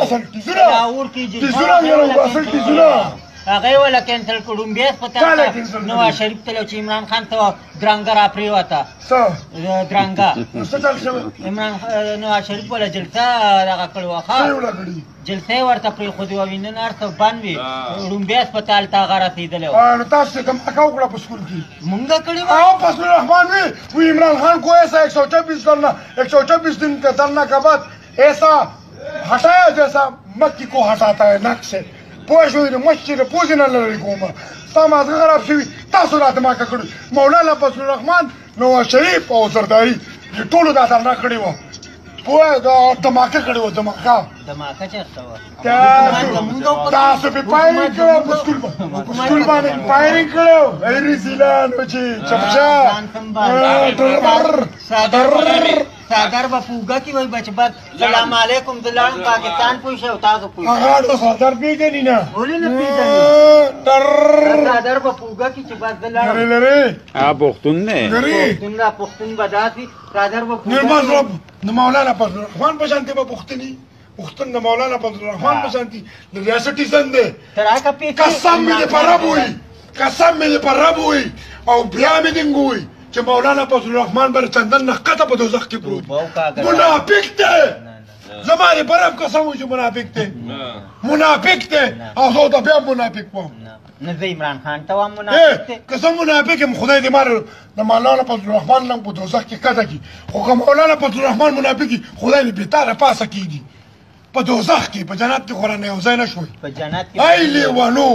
اصل تیزونه هغه ولا کینسل کړم بیا پتا نو شریف ته چې عمران خان ته درنګ را پریوتا درنګ عمران نو شریف ولا جلسه هغه کړو ښا جلسه ورته پری خو دی وینن ارته باندې رومبیا هسپتال ته غره تیدلو نو تاسو کوم اکاو کړه په سکول کې مونږه کړی او پس رحمان وی عمران خان کو ایسا 124 करना 124 दिन के धरना के बाद ऐसा हटाया जैसा मक्की को हटाता है नाक से پوښوي د مشر پوزې نه لري کومه سماز خراب شوی تاسو راته ما کړو مولانا فضل الرحمن نواز شریف او زرداری ټولو دا نه کړی و پوه دا دماکه کړی و دماکه چرته و تاسو په پایرینګ کړو په سکول باندې پایرینګ کړو ایری زیلان چې چپچا سادر با پوگا کی وای بچ بعد سلام علیکم دلان پاکستان پوښه او تاسو پوښه هغه د سردار پیژنې نه ولې نه پیژنې تر سادر با پوگا کی چې بعد دلان لري پښتون نه پښتون بداسي سادر با پوگا نه مولانا فضل الرحمن بشانتی با پښتون نه مولانا فضل الرحمن بشانتی د ریاستي زند تراکه پی قسم می دې پر رب وي او بیا می دنګوي چې مولانا فضل الرحمن بر چندن نقطه په دوزخ کې پروت منافق دی زماره برم قسم وي چې منافق دی او زه ته بیا منافق وم نه زه عمران خان ته وم منافق دی قسم منافق یم خدای دې مار د مولانا فضل الرحمن نن په دوزخ کې کته کی خو که مولانا فضل الرحمن منافقي خدای دې بهتره پاسه کیږي په دوزخ کې په جنت کې قرآن یو ځای نشوي په جنت کې ای لیوانو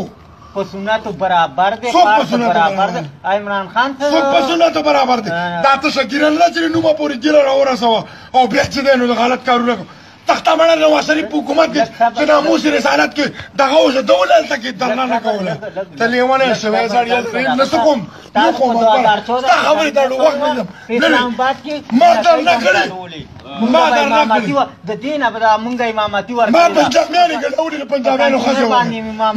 په سنتو برابر دی برابر دی عمران خان ته په سنتو برابر دی دا ته شکر الله چې نومه پورې ګیره راورسوه او بیا چې دی نو د غلط کارونه تخته مړه نواز شریف په حکومت کې چې ناموس رسالت کې دغه اوس دولت هلته کې درنه نه کوله ته لیونی شوی سړی نسو کوم دا خبرې دا وخت ما در نه کړی ما در نه کړی د دې نه به دا مونږ امامتي ورکړې ما پنجابیانې ګډولې د پنجابیانو ښځې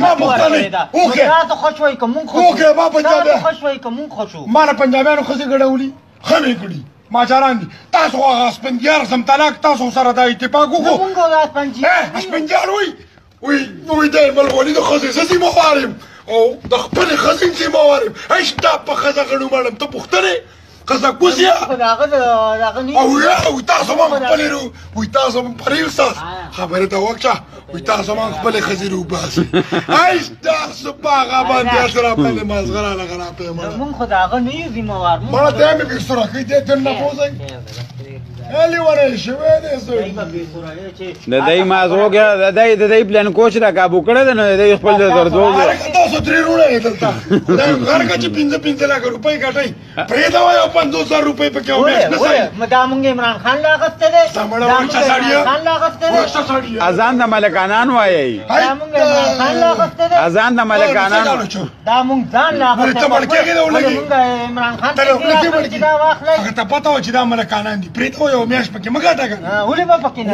ما پوښتنې اوکې خوښ وایي که مونږ اوکې ما پنجابیان خوښ وایي که مونږ خوښ وو ما نه پنجابیانو ښځې ګډولي ښه مې کړي ماجران دي تاسو هغه سپنجیار سم طلاق تاسو سره دا اتفاق وکړو مونږ دا سپنجیار وی دی بلغوني د ښځې زه ذمه وار یم او د خپلې ښځې ذمه وار یم هیڅ په ښځه غړو مړم ته پوښتنې ښځه کوزیا او یا تاسو ما خپلې وی تاسو ما پرې استاس خبرې ته وکړه وی تاسو ما خپلې ښځې روباسي هیڅ تاسو په هغه باندې سره باندې مازغره لغره په مونږ خو د هغه نه یو ذمه وار ما ته مې په سره کې دې نه پوزای الی ورې شوې دې د دې مازو کې د دې پلان کوچ را کابو کړه نو د خپل دردو تاسو ترې رونه دلته هر کچې 15 لک روپۍ ګټي پرې دا وایو 5000 روپۍ په کې وې مدام عمران خان لاغسته دې خان لاغسته دې اذان د ملکانان وایي اذان د ملکانان دا مونږ ځان لاغسته ته ملکه کې ولګي عمران خان ته دا واخلې ته پته و چې دا ملکانان دي پرې یو میاش پکې مګا ټاګه ولې به پکې نه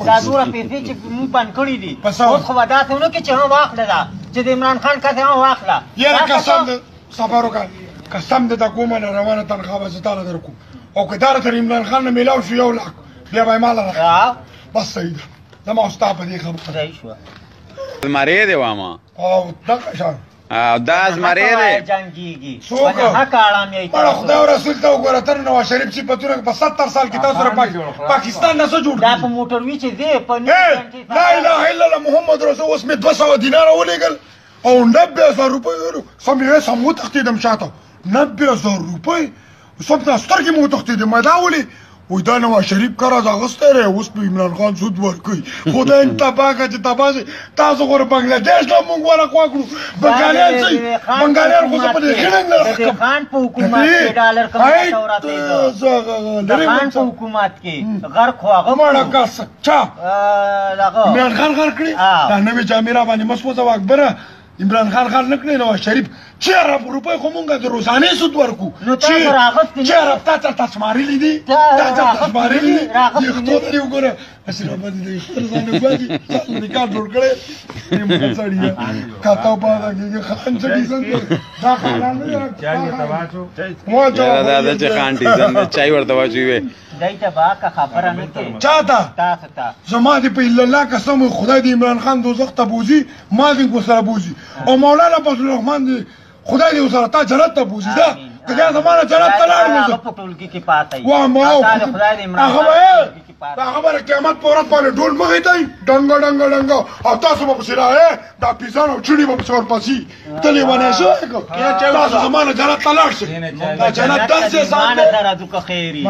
دا ډوره پیسې چې مونږ باندې کړې دي اوس خو داسې ونه کې چې هم واخله دا چې د عمران خان کته هم واخله یاره قسم دې صبر وکړه قسم دې د کومه نه روانه تنخواه به زه تاله درکوم او که داره تر عمران خان نه میلاو شو 1 لاک بیا به یې ماله راکړه بس صحیح ده زما ستا په دې خبره صحیح شوه زمری دی واما او دغه شان دا زمری دی جنگیږي څوک حق اړه مې بڑا خدای او رسول ته وګوره تر نواز شریف صفتونه په 70 سال کې تاسو سره پاکستان نه څه جوړ دا په موټر وی چې دی په لا اله الا الله محمد رسول اوس مې 200 دینار ولېګل او 90000 روپۍ سم یې سم وتښتېدم شاته 90000 روپۍ سم ته سترګې مو وتښتېدې ما دا ولې وای دا نواز شریف قرض اخیستی دی اوس په عمران خان سود ورکوي خدای تباه کړه چې تباه شي تاسو خو بنګلادیش نه موږ ورخوا کړو بنګالیان صحیح بنګالیان خو په دې خړنګ نه د خان په حکومت کې ډالر کمه توراتې د خان په حکومت کې غرق خو هغه مړه کاس چا عمران خان غر کړی دا نوې جامیرا باندې مسعود او اکبر عمران خان نه کړی نواز شریف 4 روپۍ خو مونږ د روزانه سود ورکو چې رابطه تاسو مارلې دي تاسو مارلې دي یختو دی وګوره اسره باندې د یختر ځان غواړي نکاح جوړ کړي موږ سړی کاته په دغه خان سړي څنګه دا خان نه چای ورته واچو دا چې خان دي څنګه چای ورته واچوي دای ته به که خبره نه کوي چاته تاسو ته زما دې په الا الله قسم خدای دې عمران خان دوزخ ته بوزي ما دې ورسره بوزي او مولانا فضل الرحمن دې خدای دې ورسره تا جنت ته بوزي دا که دا زمانه جنت ته لاړ هغه په ټولګي کې پاته وي واه ما خدای دې عمران دا خبره قیامت په ورځ باندې ډول مخې دی ډنګ ډنګ ډنګ او تاسو به پسې راغئ دا پیزان او چڼي به پسې ورپسې ته لیونی شوی که تاسو زمانه جنت ته لاړ شئ دا جنت داسې زمانه ته راځو که خیر وي